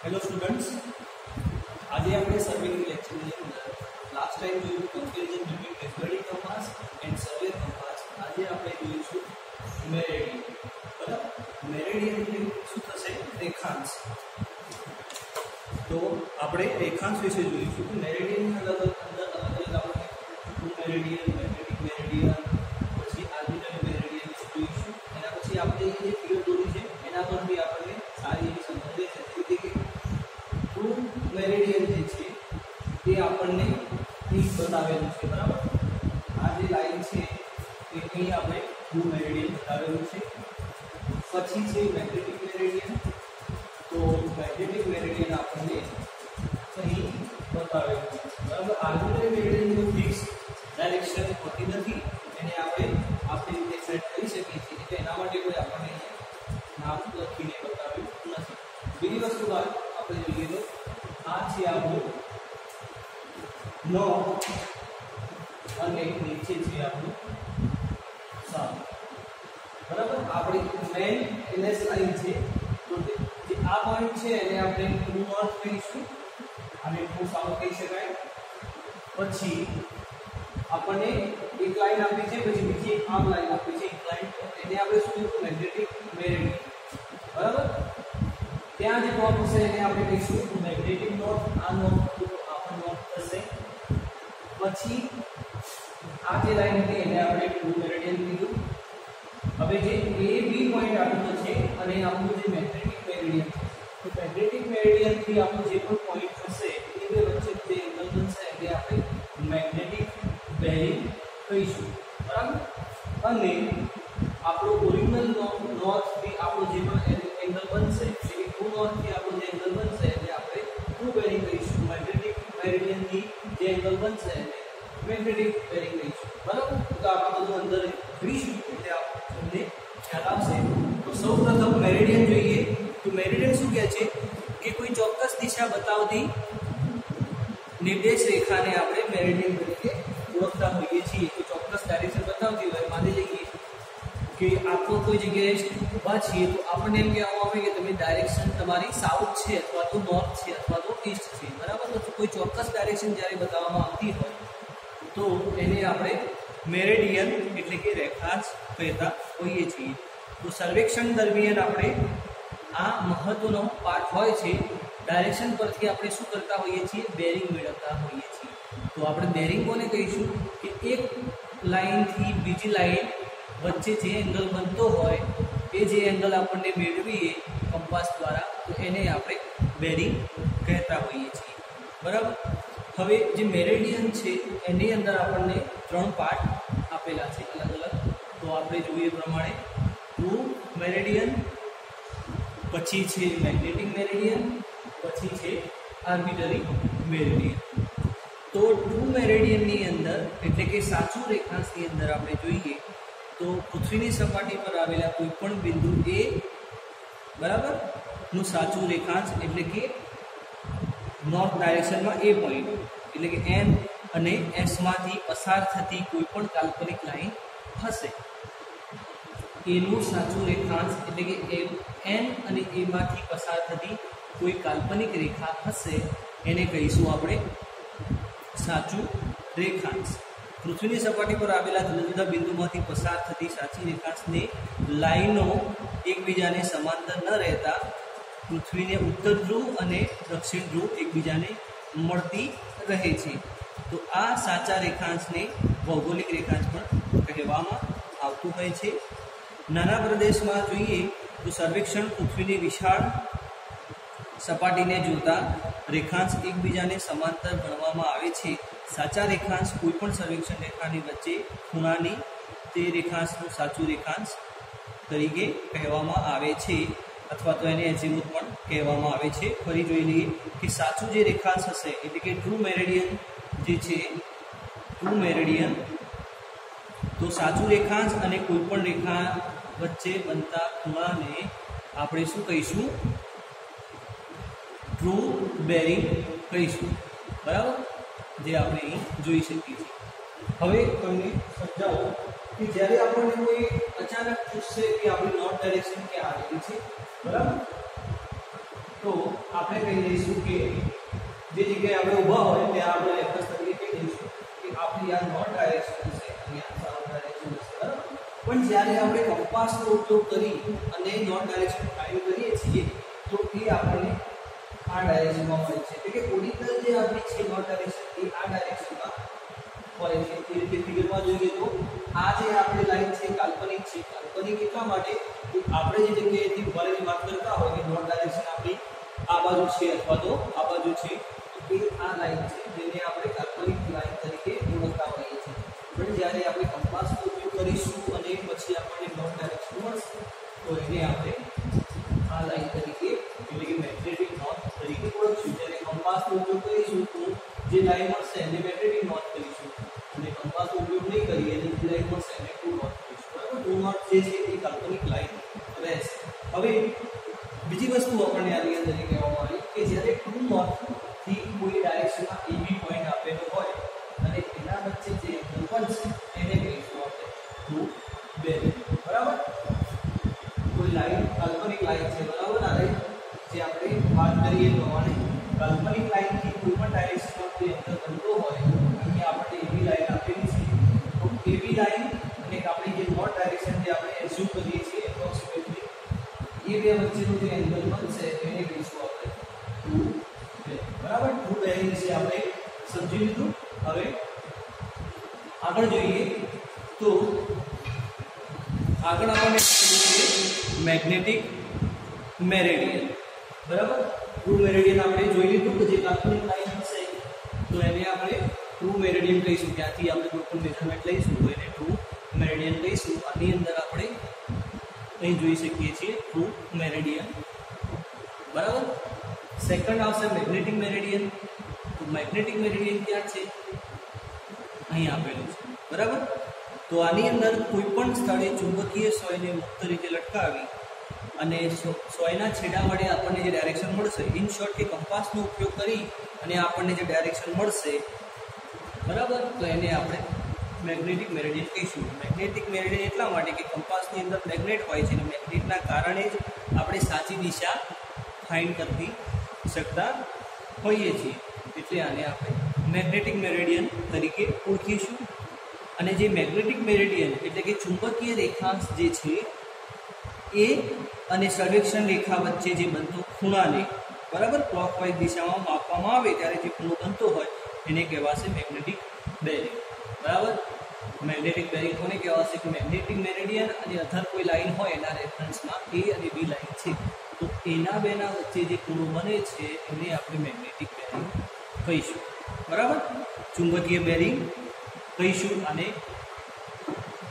Hello students, આજે આપણે સર્વેની લેક્ચરની અંદર લાસ્ટ ટાઈમ જોયું comparison between methodic compass and survey compass. આજે આપણે જોઈશું મેરેડિયન. બરાબર, મેરેડિયન એટલે શું થશે? રેખાંશ. તો આપણે રેખાંશ વિશે જોઈશું કે મેરેડિયનની અંદર આપણે મેરેડિયન, મેગ્નેટિક મેરેડિયન, પછી આર્બિટ્રરી મેરેડિયન જોઈશું. એના પછી આપણે જે ફિગર દોરી છે એના પર બી આપણને સારી એવી સમજ રહેશે. મેરેડિયન જે છે તે આપણને અહીં બતાવેલું છે. બરાબર, આ જે લાઈન છે એ અહીં આપણે ટ્રુ મેરેડિયન બતાવેલું છે. પછી છે મેગ્નેટિક મેરેડિયન. તો મેગ્નેટિક મેરેડિયન આપણને અહીં બતાવેલું છે. બરાબર, આર્બિટ્રરી મેરેડિયન કોઈ ફિક્સ ડાયરેક્શન હોતી નથી, એને આપણે આપણી રીતે સેટ કરી શકીએ છીએ. એટલે એના માટે કોઈ આપણને નામ લખીને બતાવ્યું નથી. બીજી વસ્તુ આપણે જોઈએ તો આ છે આપણું નોર્થ અને નીચે છે આપણું સાઉથ. બરાબર, આપણી મેઇન એનએસ લાઈન છે. તો જે આ પોઈન્ટ છે એને આપણે ટ્રુ નોર્થ કહીશું અને ટ્રુ સાઉથ કહી શકાય. પછી આપણને એક લાઈન આપી છે, પછી બીજી એક આમ લાઈન આપી છે ઇન્ક્લાઇન્ડ, એને આપણે શું કહીશું? Magnetic Meridien. બરાબર, ત્યાં જે નોર્થ હશે એને આપણે કહીશું મેગ્નેટિક નોર્થ. આ નોર્થ આપણો નોર્થ થશે. પછી આ જે લાઈન હતી એને આપણે ટ્રુ મેરેડિયન કીધું. હવે જે એ બી પોઈન્ટ આવેલો છે અને આપણું જે મેગ્નેટિક મેરેડિયન છે, તો મેગ્નેટિક મેરેડિયન થી આપણું જે પણ પોઈન્ટ હશે એ બે વચ્ચે જે એંગલ બનશે એને આપણે મેગ્નેટિક બેરિંગ કહીશું. બરાબર, અને આપણો ઓરિજિનલ નોર્થ થી આપણો જે પણ એંગલ બનશે, એટલે ટ્રુ નોર્થ થી આપણો જે એંગલ બનશે એટલે આપણે ટ્રુ બેરિંગ કહીશું. મેગ્નેટિક મેરેડિયન થી જે એંગલ બનશે એને મેગ્નેટિક બેરિંગ કહીશું. બરાબર, તો આપણે બધું અંદર કરીશું એટલે આપણને ખ્યાલ આવશે. તો સૌપ્રથમ મેરેડિયન જોઈએ. તો મેરેડિયન શું કહે છે કે કોઈ ચોક્કસ દિશા બતાવતી નિર્દેશ રેખાને આપણે મેરેડિયન તરીકે ઓળખતા હોઈએ છીએ. તો ચોક્કસ ડાયરેક્શન બતાવતી હોય, માની લઈએ કે આપણે કોઈ જગ્યાએ ઊભા છીએ તો આપણને એમ કહેવામાં આવે કે તમે ડાયરેક્શન તમારી સાઉથ છે અથવા તો નોર્થ છે અથવા તો ઈસ્ટ છે. બરાબર, તો કોઈ ચોક્કસ ડાયરેક્શન જ્યારે બતાવવામાં આવતી હોય તો એને આપણે મેરેડિયન એટલે કે રેખાંશ કહેતા હોઈએ છીએ. તો સર્વેક્ષણ દરમિયાન આપણે આ મહત્વનો પાઠ હોય છે. ડાયરેક્શન પરથી આપણે શું કરતા હોઈએ છીએ? બેરિંગ મેળવતા હોઈએ છીએ. તો આપણે બેરિંગ કોને કહીશું? કે એક લાઈનથી બીજી લાઈન વચ્ચે જે એંગલ બનતો હોય એ જે એંગલ આપણને મેળવીએ કંપાસ દ્વારા, તો એને આપણે બેરિંગ કહેતા હોઈએ છીએ. બરાબર, હવે જે મેરેડિયન છે એની અંદર આપણને 3 પાર્ટ આપેલા છે અલગ અલગ. તો આપણે જોઈએ પ્રમાણે ટ્રુ મેરેડિયન, પછી છે મેગ્નેટિક મેરેડિયન, પછી છે આર્બિટ્રરી મેરેડિયન. તો ટ્રુ મેરેડિયનની અંદર એટલે કે સાચું રેખાંશની અંદર આપણે જોઈએ તો પૃથ્વીની સપાટી પર આવેલા કોઈ પણ બિંદુ એ બરાબર નું સાચું રેખાંશ એટલે કે નોર્થ ડાયરેક્શનમાં એ પોઈન્ટ એટલે કે એન અને એસ માંથી પસાર થતી કોઈ પણ કાલ્પનિક લાઈન હશે એનું સાચું રેખાંશ એટલે કે એન અને એ માંથી પસાર થતી કોઈ કાલ્પનિક રેખા હશે એને કહીશું આપણે સાચું રેખાંશ. પૃથ્વીની સપાટી પર આવેલા જુદા જુદા બિંદુમાંથી પસાર થતી સાચી રેખાંશની લાઈનો એકબીજાને સમાંતર ન રહેતા પૃથ્વીને ઉત્તર ધ્રુવ અને દક્ષિણ ધ્રુવ એકબીજાને મળતી રહે છે. તો આ સાચા રેખાંશને ભૌગોલિક રેખાંશ પણ કહેવામાં આવતું હોય છે. નાના પ્રદેશમાં જોઈએ તો સર્વેક્ષણ પૃથ્વીની વિશાળ સપાટીને જોતા રેખાંશ એકબીજાને સમાંતર ગણવામાં આવે છે. સાચા રેખાંશ કોઈ પણ સર્વેક્ષણ રેખાની વચ્ચે ખૂણાની તે રેખાંશનું સાચું રેખાંશ તરીકે કહેવામાં આવે છે, અથવા તો એને એઝીમુથ પણ કહેવામાં આવે છે. ફરી જોઈ લઈએ કે સાચું જે રેખાંશ હશે એટલે કે ટ્રુ મેરેડિયન જે છે, ટ્રુ મેરેડિયન તો સાચું રેખાંશ અને કોઈ પણ રેખા વચ્ચે બનતા ખૂણાને આપણે શું કહીશું? ટ્રુ બેરિંગ કહીશું. બરાબર, જે આપણે અહીં જોઈ શકીએ છીએ. હવે તમને સમજાવો કે જ્યારે આપણને કોઈ અચાનક પૂછશે કે આપણી નોર્થ ડાયરેક્શન ક્યાં આવેલી છે, બરાબર, તો આપણે કહી દઈશું કે જે જગ્યાએ આપણે ઊભા હોય ત્યાં આપણે રેફરન્સ તરીકે કહી દઈશું કે આપણી આ નોર્થ ડાયરેક્શન છે અને આ સાઉથ ડાયરેક્શન છે, બરાબર. પણ જ્યારે આપણે કંપાસનો ઉપયોગ કરી અને નોર્થ ડાયરેક્શન ફાઇન્ડ કરીએ છીએ તો એ આપણને આ ડાયરેક્શનમાં મળે છે, એટલે કે ઓરિજિનલ જે આપણી છે નોર્થ ડાયરેક્શન એ આ ડાયરેક્શનમાં હોય છે. એ રીતે ફિગરમાં જોઈએ તો આ જે આપણી લાઈન છે કાલ્પનિક છે. કાલ્પનિક એટલા માટે કે આપણે જે જગ્યાએથી ઉભારીની વાત કરતા હોય કે નોર્થ ડાયરેક્શન આપણી આ બાજુ છે અથવા તો આ બાજુ છે, એ આ લાઈન છે જેને આપણે કાલ્પનિક લાઈન તરીકે ઓળખતા હોઈએ છીએ. પણ જ્યારે આપણે કંપાસનો ઉપયોગ કરીશું અને પછી આપણને નોર્થ ડાયરેક્શન મળશે તો એને આપણે આ લાઈન તરીકે એટલે કે મેગ્નેટિક નોર્થ તરીકે ઓળખીશું. જ્યારે કંપાસનો ઉપયોગ કરીશું તો જે લાઈન મળશે એને મેગ્નેટિક નોર્થ કહીશું અને કંપાસનો ઉપયોગ નહીં કરીએ અને જે લાઈન મળશે એને ટ્રુ નોર્થ કહીશું, બરાબર. ટ્રુ નોર્થ જે છે એ કાલ્પનિક લાઈન રહેશે. હવે બીજી વસ્તુ આપણને આની અંદર કહેવામાં આવી કે જ્યારે ટ્રુ નોર્થ થી કોઈ ડાયરેક્શનમાં AB પોઈન્ટ આપેલો હોય અને એના વચ્ચે જે એંગલ બનશે એને કહીશું આપણે ટ્રુ બેરિંગ, બરાબર. કોઈ લાઈન કાલ્પનિક લાઈન છે, બરાબર. આ લાઈન જે આપણે વાત કરીએ પ્રમાણે કાલ્પનિક લાઈનથી કોઈ પણ ડાયરેક્શનમાં કોઈ એંગલ બનતો હોય, અહીંયા આપણે AB લાઈન આપેલી છે તો AB લાઈન અને આપણી જે નોર્થ ડાયરેક્શન જે આપણે એઝ્યુમ કરીએ છીએ એપ્રોક્સિમેટલી એ બે વચ્ચેનો જે એંગલ બનશે એને કહીશું આપણે ટ્રુ બેરિંગ, બરાબર. ટ્રુ બેરિંગ વિશે આપણે સમજી લીધું. હવે આગળ જોઈએ તો આગળ આપણને મેગ્નેટિક મેરેડિયન, બરાબર. ટ્રુ મેરેડિયન આપણે જોઈ લીધું કે જે કાલ્પનિક લાઈન હશે તો એને આપણે ટ્રુ મેરેડિયન કહીશું. ત્યાંથી આપણે કોઈ પણ મેઝરમેન્ટ લઈશું તો એને ટ્રુ મેરેડિયન કહીશું. આની અંદર આપણે અહીં જોઈ શકીએ છીએ ટ્રુ મેરેડિયન, બરાબર. સેકન્ડ આવશે મેગ્નેટિક મેરેડિયન. તો મેગ્નેટિક મેરેડિયન ક્યાં છે? અહીં આપેલું છે, બરાબર. તો આની અંદર કોઈ પણ સ્થળે ચુંબકીય સોયને મુક્ત રીતે લટકાવી અને સોયના છેડા વડે આપણને જે ડાયરેક્શન મળશે, ઇન શોર્ટ કે કંપાસનો ઉપયોગ કરી અને આપણને જે ડાયરેક્શન મળશે, બરાબર, તો એને આપણે મેગ્નેટિક મેરેડિયન કહીશું. મેગ્નેટિક મેરેડિયન એટલા માટે કે કંપાસની અંદર મેગ્નેટ હોય છે અને મેગ્નેટના કારણે જ આપણે સાચી દિશા ફાઇન્ડ કરી શકતા હોઈએ છીએ, એટલે આને આપણે મેગ્નેટિક મેરેડિયન તરીકે ઓળખીશું. અને જે મેગ્નેટિક મેરેડિયન એટલે કે ચુંબકીય રેખાંશ જે છે એ અને સર્વેક્ષણ રેખા વચ્ચે જે બનતો ખૂણાને, બરાબર, ક્લોકવાઇઝ દિશામાં માપવામાં આવે ત્યારે જે ખૂણો બનતો હોય એને કહેવાશે મેગ્નેટિક બેરિંગ, બરાબર. મેગ્નેટિક બેરિંગ કોને કહેવાશે કે મેગ્નેટિક મેરેડિયન અને અધર કોઈ લાઈન હોય એના રેફરન્સમાં A અને B લાઈન છે તો એના બેના વચ્ચે જે ખૂણો બને છે એને આપણે મેગ્નેટિક બેરિંગ કહીશું, બરાબર. ચુંબકીય બેરિંગ કહીશું અને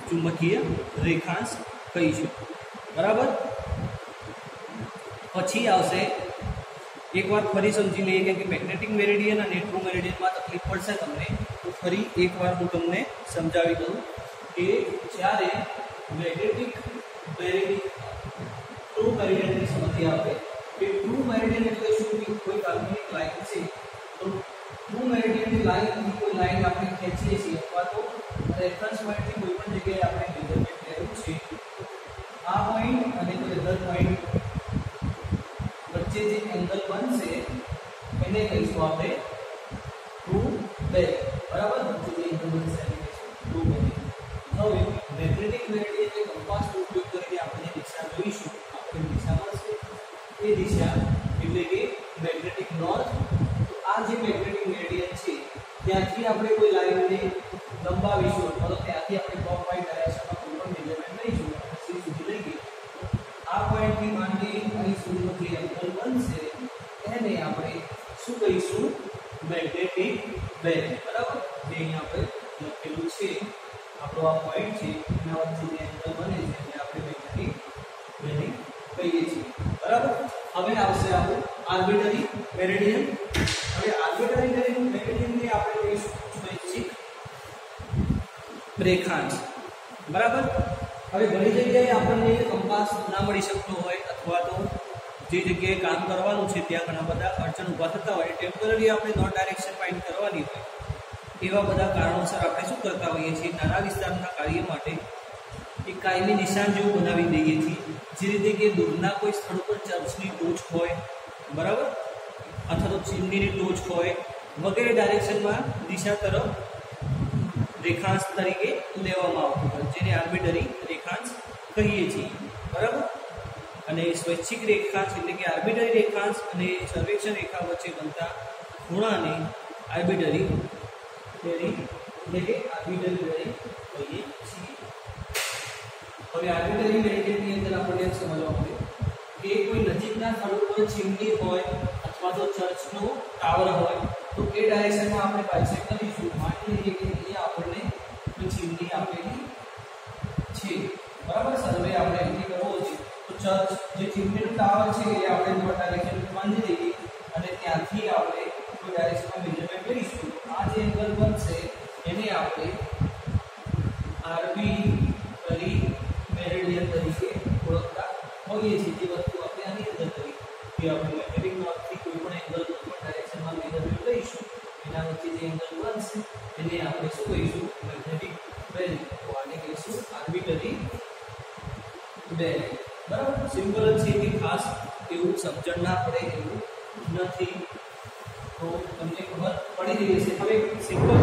ચુંબકીય રેખાંશ કહીશું, બરાબર. પછી આવશે એકવાર ફરી સમજી લઈએ કે મેગ્નેટિક મેરેડિયન અને ટ્રુ મેરેડિયનમાં તકલીફ પડશે તમને, તો ફરી એકવાર હું તમને સમજાવી દઉં કે જ્યારે મેગ્નેટિક મેરેડિયન ટ્રુ મેરેડિયનની સમસ્યા આવે કે ટ્રુ મેરેડિયન એટલે શું કે કોઈ કાલ્પનિક લાઈન છે તો ટ્રુ મેરેડિયનની લાઈનથી કોઈ લાઈન આપણે ખેંચીએ છીએ અથવા તો રેફરન્સ પોઈન્ટથી કોઈ પણ જગ્યાએ આપણે મેઝરમેન્ટ લેવું છે, આ પોઈન્ટ અને કોઈ અધર પોઈન્ટ વચ્ચે જે એંગલ બનશે એને કહીશું આપણે ટ્રુ બેરિંગ, બરાબર. વચ્ચે જે એંગલ બનશે એને કહીશું ટ્રુ બેરિંગ. હવે મેગ્નેટિક મેરેડિયન એટલે કંપાસનો ઉપયોગ કરીને આપણે જે દિશા જોઈશું, આપણે દિશા મળશે એ દિશા એટલે કે મેગ્નેટિક નોર્થ. તો આ જે મેગ્નેટિક મેરેડિયન છે ત્યાંથી આપણે કોઈ લાઈનને લંબાવીશું અથવા તો ત્યાંથી આપણે ક્લોકવાઇઝ ડાયરેક્શનમાં કોઈ પણ મેઝરમેન્ટ લઈશું સી સુધી લઈએ, આ પોઈન્ટથી માંડી અહીં સુધીનો જે એંગલ બનશે એને આપણે શું કહીશું? મેગ્નેટિક બેરિંગ, બરાબર. જે અહીં આપણે લખેલું છે આપણો આ પોઈન્ટ છે એના વચ્ચે જે એંગલ બને છે એને આપણે મેગ્નેટિક બેરિંગ કહીએ છીએ, બરાબર. હવે આવશે આપણું આર્બિટરી મેરેડિયન. હવે આર્બિટરી મેરેડિયનને આપણે કહીશું સ્વૈચ્છિક રેખાંશ, બરાબર. હવે ઘણી જગ્યાએ આપણને કંપાસ ના મળી શકતો હોય અથવા તો જે જગ્યાએ કામ કરવાનું છે ત્યાં ઘણા બધા અડચણ ઊભા થતા હોય, ટેમ્પરરી આપણે નોર્થ ડાયરેક્શન ફાઇન્ડ કરવાની હોય, એવા બધા કારણોસર આપણે શું કરતા હોઈએ છીએ, નાના વિસ્તારના કાર્ય માટે એક કાયમી નિશાન જેવું બનાવી દઈએ છીએ. જે રીતે કે દૂરના કોઈ સ્થળ પર ચર્ચની ટોચ હોય બરાબર, અથવા તો ચીમનીની ટોચ હોય વગેરે ડાયરેક્શનમાં દિશા તરફ રેખાંશ તરીકે લેવામાં આવતું હોય, જેને આર્બિટરી રેખાંશ કહીએ છીએ. બરાબર. અને સ્વૈચ્છિક રેખાંશ એટલે કે આર્બિટરી રેખાંશ અને સર્વેક્ષણ રેખા વચ્ચે બનતા ખૂણાને આર્બિટરી બેરિંગ એટલે કે આર્બિટરી બેરિંગ કહીએ છીએ. હવે આર્બિટરી બેરિંગની અંદર આપણે સમજવા પડે કે કોઈ નજીકના સ્થળ પર ચીમની હોય અથવા તો ચર્ચનો ટાવર હોય તો એ ડાયરેક્શનમાં આપણે બાયસેક્ટ કરીશું. માની લઈએ કે અહીંયા આપણને કોઈ ચીમની આપેલી છે. બરાબર. સર્વે આપણે અહીંથી કરવો છે તો ચર્ચ જે ચીમનીનું ટાવર છે એ આપણે નોર્થ ડાયરેક્શન બાંધી દઈએ અને ત્યાંથી આપણે કોઈ ડાયરેક્શનમાં મેઝરમેન્ટ કરીશું. આ જે એંગલ બનશે એને આપણે આર્બિટરી મેરિડિયન તરીકે ઓળખતા હોઈએ છીએ. જે વસ્તુ આપણે આની અંદર કરી કે આપણે મેગ્નેટિક નોર્થથી કોઈ પણ એંગલ કોઈ પણ ડાયરેક્શનમાં મેઝરમેન્ટ લઈશું એના વચ્ચે જે એંગલ બનશે એને આપણે શું કહીશું? Magnetic bearing. તો આને કહીશું આર્બિટરી બેરિંગ. બરાબર. સિમ્પલ છે કે ખાસ એવું સમજણ ના પડે એવું નથી, તો તમને ખબર પડી રહી હશે. હવે સિમ્પલ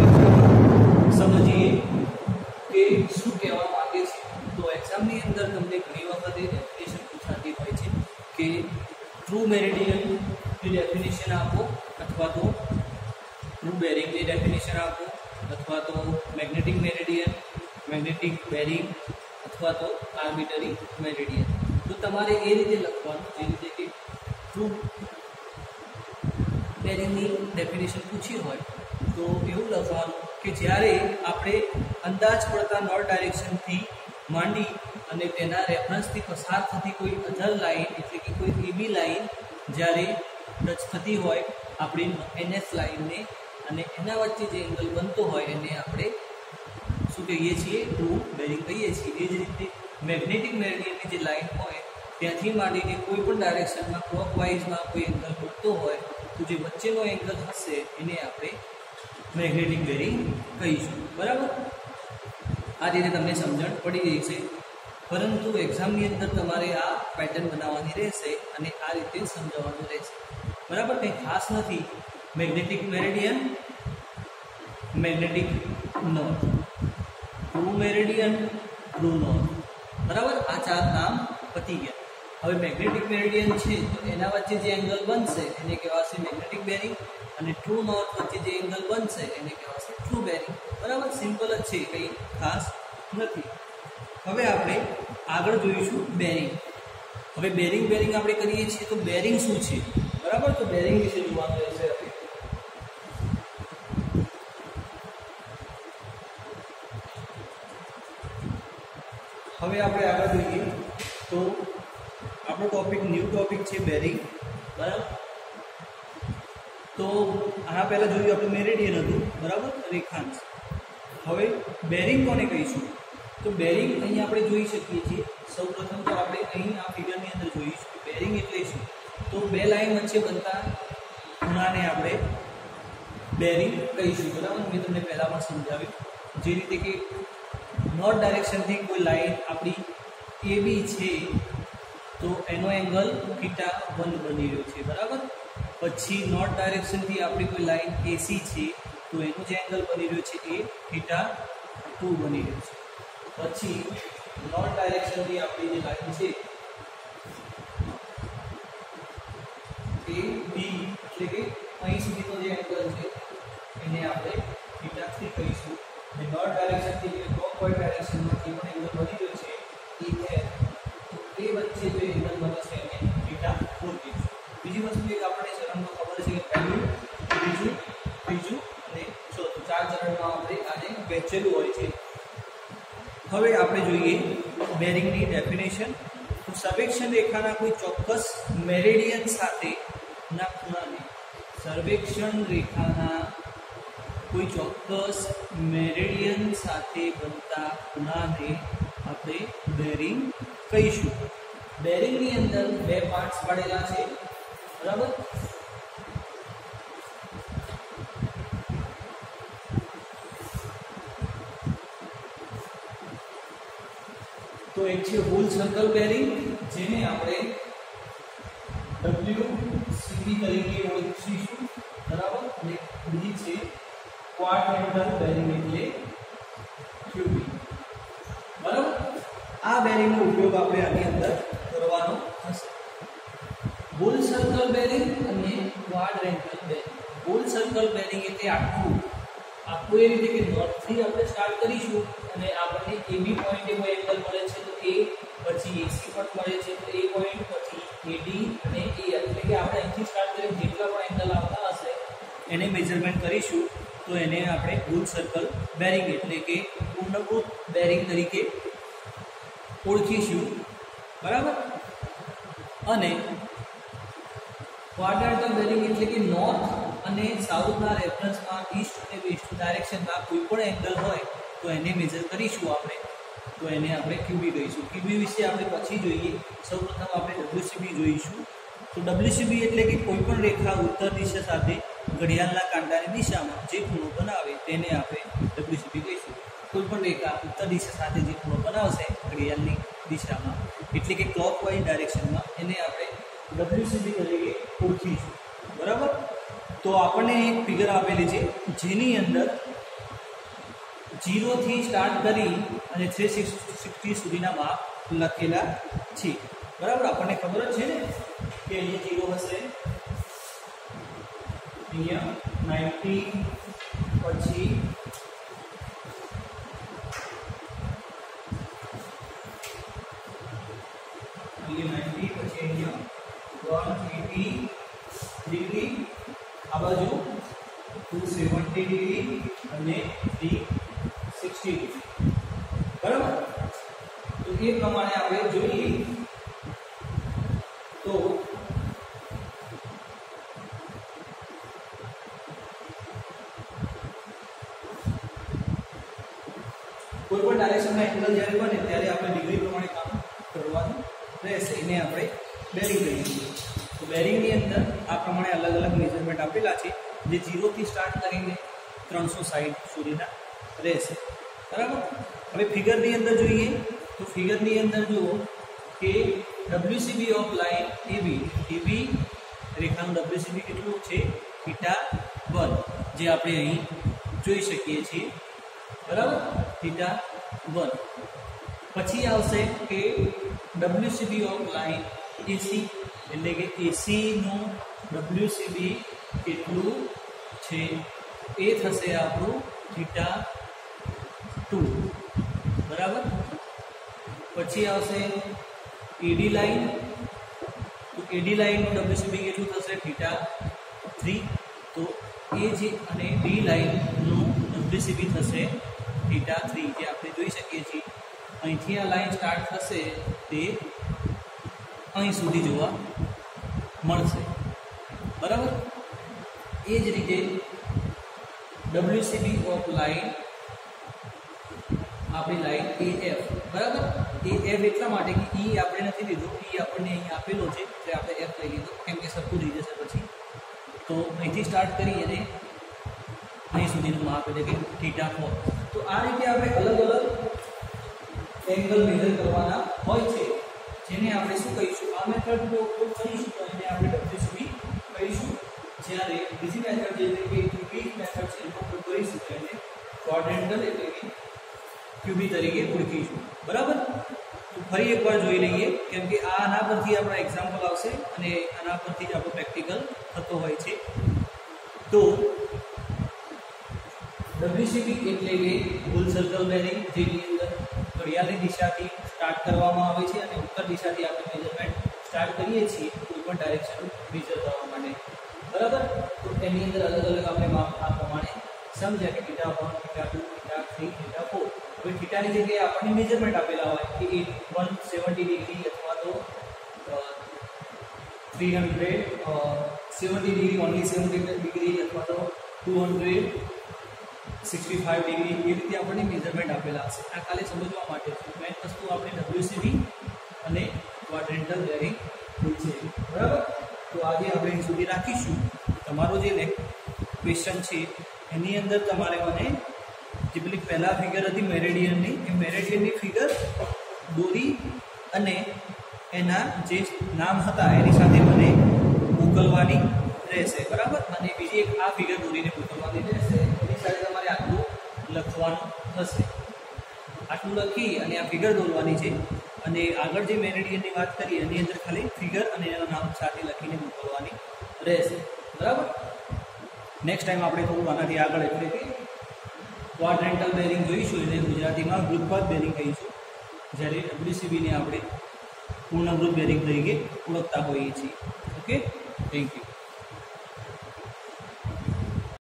સમજીએ કે શું કહેવા માંગે છે. તો એક્ઝામની અંદર તમને ઘણી વખત એ ડેફિનેશન પૂછાતી હોય છે કે ટ્રુ મેરિડિયનની ડેફિનેશન આપો અથવા તો ટ્રુ બેરિંગની ડેફિનેશન આપો અથવા તો મેગ્નેટિક મેરિડિયન, મેગ્નેટિક બેરિંગ અથવા તો આર્બિટરી મેરિડિયન. તો તમારે એ રીતે લખવાનું જે રીતે કે ટ્રુ બેરિંગની ડેફિનેશન પૂછી હોય તો એવું લખવાનું કે જ્યારે આપણે અંદાજ પડતા નોર્થ ડાયરેક્શનથી માંડી અને તેના રેફરન્સથી પસાર થતી કોઈ અધર લાઇન એટલે કે કોઈ એબી લાઇન જ્યારે ટચ થતી હોય આપણી NS લાઇનને અને એના વચ્ચે જે એંગલ બનતો હોય એને આપણે શું કહીએ છીએ? ટ્રુ બેરિંગ કહીએ છીએ. એ જ રીતે મેગ્નેટિક મેરિડિયનની જે લાઇન હોય ત્યાંથી માંડીને કોઈ પણ ડાયરેક્શનમાં ક્લોકવાઇઝમાં કોઈ એંગલ બનતો હોય તો જે વચ્ચેનો એંગલ હશે એને આપણે મેગ્નેટિક બેરિંગ કહીશું. બરાબર. આ રીતે તમને સમજણ પડી ગઈ છે, પરંતુ એક્ઝામની અંદર તમારે આ પેટર્ન બનાવવાની રહેશે અને આ રીતે સમજાવવાનું રહેશે. બરાબર. કંઈ ખાસ નથી. Magnetic meridian, magnetic north, true meridian, true north. બરાબર. આ ચાર નામ પતી ગયા. હવે મેગ્નેટિક મેરિડિયન છે તો એના વચ્ચે જે એંગલ બનશે એને કહેવાશે મેગ્નેટિક બેરિંગ અને ટ્રુ નોર્થ વચ્ચે જે એંગલ બનશે એને કહેવાશે ટ્રુ બેરિંગ. બરાબર. સિમ્પલ જ છે, કંઈ ખાસ નથી. હવે આપણે આગળ જોઈશું બેરિંગ. હવે બેરિંગ આપણે કરીએ છીએ તો બેરિંગ શું છે? બરાબર. તો બેરિંગ વિશે જોવાનું રહેશે. હવે આપણે આગળ જોઈએ તો આપણો ટોપિક ન્યૂ ટોપિક છે બેરિંગ. બરાબર. તો આના પહેલાં જોયું આપણે મેરિડિયન હતું. બરાબર. રેખાંશ. હવે બેરિંગ કોને કહીશું? તો બેરિંગ અહીં આપણે જોઈ શકીએ છીએ. સૌપ્રથમ તો આપણે અહીં આ ફિગરની અંદર જોઈશું કે બેરિંગ એટલે શું. તો બે લાઇન વચ્ચે બનતા ખૂણાને આપણે બેરિંગ કહીશું. બરાબર. મેં તમને પહેલાં પણ સમજાવ્યું જે રીતે કે નોર્થ ડાયરેક્શનથી કોઈ લાઇન આપણી AB છે તો એનો એંગલ θ1 બની રહ્યો છે. બરાબર. પછી નોર્થ ડાયરેક્શનથી આપણી કોઈ લાઇન AC છે તો એનો જે એંગલ બની રહ્યો છે એ θ2 બની રહ્યો છે. પછી નોર્થ ડાયરેક્શનથી આપણી જે લાઇન છે એ B એટલે કે અહીં સુધીનો જે એંગલ છે એને આપણે θ3 કહીશું. અને નોર્થ ડાયરેક્શનથી જે ક્લોકવાઇઝ ડાયરેક્શનમાંથી પણ એંગલ બની રહ્યો છે એ તો એ વચ્ચે જે એંગલ બને છે એને θ4 કહીશું. બીજી વસ્તુ એક આપણને ચરણમાં ખબર છે કે પહેલું, બીજું, ત્રીજું અને ચોથું, ચાર ચરણમાં આપણે આને વહેંચેલું હોય છે. હવે આપણે જોઈએ બેરિંગની ડેફિનેશન. તો સર્વેક્ષણ રેખાના કોઈ ચોક્કસ મેરિડિયન સાથેના ખૂણાને સર્વેક્ષણ રેખાના કોઈ ચોક્કસ મેરિડિયન સાથે બનતા ખૂણાને આપણે બેરિંગ કહીશું. બેરિંગની અંદર બે પાર્ટ્સ પડેલા છે. બરાબર. તો એક છે હોલ સર્કલ બેરિંગ જેને આપણે WCB તરીકે ઓળખીશું બરાબર અને બીજી છે ક્વાડ્રેન્ટલ બેરિંગ એટલે QB બરાબર આ બેરિંગનો ઉપયોગ આપણે આની અંદર કરવાનો થશે બુલ સર્કલ બેરિંગ અને ક્વાડ્રેન્ટલ બેરિંગ બુલ સર્કલ બેરિંગ એટલે આખું એ રીતે કે નોર્થ થી આપણે સ્ટાર્ટ કરીશું અને આપણને AB પોઈન્ટ એવો એંગલ મળે છે તો A પછી AC પણ મળે છે તો A પોઈન્ટ પછી AD અને AF એટલે કે આપણે અહીંથી સ્ટાર્ટ કરીને જેટલા પણ એંગલ આવતા હશે એને મેઝરમેન્ટ કરીશું તો એને આપણે બુલ સર્કલ બેરિંગ એટલે કે પૂર્ણભૂત બેરિંગ તરીકે ઓળખીશું બરાબર અને ક્વાડ્રેન્ટલ બેરિંગ એટલે કે નોર્થ અને સાઉથના રેફરન્સમાં ઈસ્ટ અને વેસ્ટ ડાયરેક્શનમાં કોઈ પણ એંગલ હોય તો એને મેજર કરીશું આપણે તો એને આપણે QB કહીશું QB વિશે આપણે પછી જોઈએ સૌપ્રથમ આપણે WCB જોઈશું તો WCB એટલે કે કોઈ પણ રેખા ઉત્તર દિશા સાથે ઘડિયાળના કાંટાની દિશામાં જે ખૂણો બનાવે તેને આપણે WCB કહીશું કોઈ પણ રેખા ઉત્તર દિશા સાથે જે ખૂણો બનાવશે ઘડિયાળની દિશામાં એટલે કે ક્લોકવાઇઝ ડાયરેક્શનમાં એને આપણે WCB તરીકે ઓળખીશું બરાબર તો આપણને એક ફિગર આપેલી છે જેની અંદર 0 થી સ્ટાર્ટ કરી અને 360 સુધીના માપ લખેલા છે બરાબર આપણને ખબર જ છે ને કે અહીંયા 0 હશે અહીંયા 90 પછી અહીંયા 90 પછી અહીંયા 180 ડિગ્રી આ બાજુ 270 ડિગ્રી અને 360 ડિગ્રી બરાબર તો એ પ્રમાણે આપણે જોઈએ તો કોઈ પણ ડાયરેક્શનમાં એંગલ જ્યારે બને ત્યારે આપણે ડિગ્રી પ્રમાણે કામ કરવાનું રહેશે એને આપણે બેરિંગ કહીએ છીએ તો બેરિંગની અંદર આ પ્રમાણે અલગ અલગ મેઝરમેન્ટ આપેલા છે જે 0 થી સ્ટાર્ટ કરીને 360 સુધીના રહેશે બરાબર હવે ફિગરની અંદર જોઈએ તો ફિગરની અંદર જુઓ કે WCB of line AB રેખાનું WCB કેટલું છે θ1 જે આપણે અહીં જોઈ શકીએ છીએ બરાબર θ1 પછી આવશે કે WCB ઓફ લાઇન AC એટલે કે AC નું WCB કેટલું છે એ થશે આપણું θ2 બરાબર પછી આવશે AD લાઇન તો AD લાઇનનું WCB કેટલું થશે θ3 તો AG અને D લાઇનનું WCB થશે θ3 જે આપણે જોઈ શકીએ છીએ અહીંથી આ લાઇન સ્ટાર્ટ થશે તે અહીં સુધી જોવા મળશે બરાબર એ જ રીતે WCB ઓફ લાઇન આપણી લાઇન AF બરાબર AF એટલા માટે કે E આપણે નથી લીધો E આપણને અહીં આપેલો છે એટલે આપણે F લઈ લીધો કેમ કે સરખું થઈ જશે પછી તો અહીંથી સ્ટાર્ટ કરી અને અહીં સુધીનું માપ એટલે કે θ4 તો આ રીતે આપણે અલગ અલગ એંગલ મેઝર કરવાના હોય છે જેને આપણે શું કહીશું આ મેથડનો ઉપયોગ કરીશું તો એને આપણે WCB કહીશું જ્યારે બીજી મેથડ જે કે QB મેથડ છે એનો ઉપયોગ કરીશું તો એને ક્વાડ્રેન્ટલ એટલે કે QB તરીકે ઓળખીશું બરાબર તો ફરી એકવાર જોઈ લઈએ કેમ કે આના પરથી આપણા એક્ઝામ્પલ આવશે અને આના પરથી જ આપણો પ્રેક્ટિકલ થતો હોય છે તો WCB એટલે કે બુલ સર્કલ બેરિંગ જેની અંદર ઘડિયાળની દિશાથી સ્ટાર્ટ કરવામાં આવે છે અને ઉત્તર દિશાથી આપણે મેઝરમેન્ટ સ્ટાર્ટ કરીએ છીએ કોઈ પણ ડાયરેક્શન મેઝર કરવા માટે બરાબર તો એની અંદર અલગ અલગ આપણે માપ આ પ્રમાણે સમજ્યા કે θ1 θ2 θ3 θ4 હવે θની જગ્યાએ આપણને મેઝરમેન્ટ આપેલા હોય કે 170 ડિગ્રી અથવા તો 370 ડિગ્રી ઓનલી 70 ડિગ્રી અથવા તો 265 ડિગ્રી એ રીતે આપણને મેઝરમેન્ટ આપેલા હશે આ ખાલી સમજવા માટે છે મેઇન વસ્તુ આપણે WCB અને ક્વાડ્રેન્ટલ બેરિંગ છે બરાબર તો આજે આપણે અહીં સુધી રાખીશું તમારો જે ક્વેશ્ચન છે એની અંદર તમારે મને જે પેલી પહેલા ફિગર હતી મેરેડિયનની એ મેરેડિયનની ફિગર દોરી અને એના જે નામ હતા એની સાથે મને મોકલવાની રહેશે, બરાબર. અને બીજી એક આ ફિગર દોરીને મોકલવાની રહેશે. એની સાથે તમારે આટલું લખવાનું થશે. આટલું લખી અને આ ફિગર દોરવાની છે. અને આગળ જે મેરિડિયનની વાત કરી એની અંદર ખાલી ફિગર અને એના નામ સાથે લખીને મોકલવાની રહેશે, બરાબર. નેક્સ્ટ ટાઈમ આપણે થોડું આનાથી આગળ એટલે કે ક્વાડ્રેન્ટલ બેરિંગ જોઈશું, એટલે ગુજરાતીમાં વૃત્તપાત બેરિંગ કહીશું, જ્યારે WCBને આપણે પૂર્ણવૃત્ત બેરિંગ તરીકે ઓળખતા હોઈએ છીએ. Okay, thank you.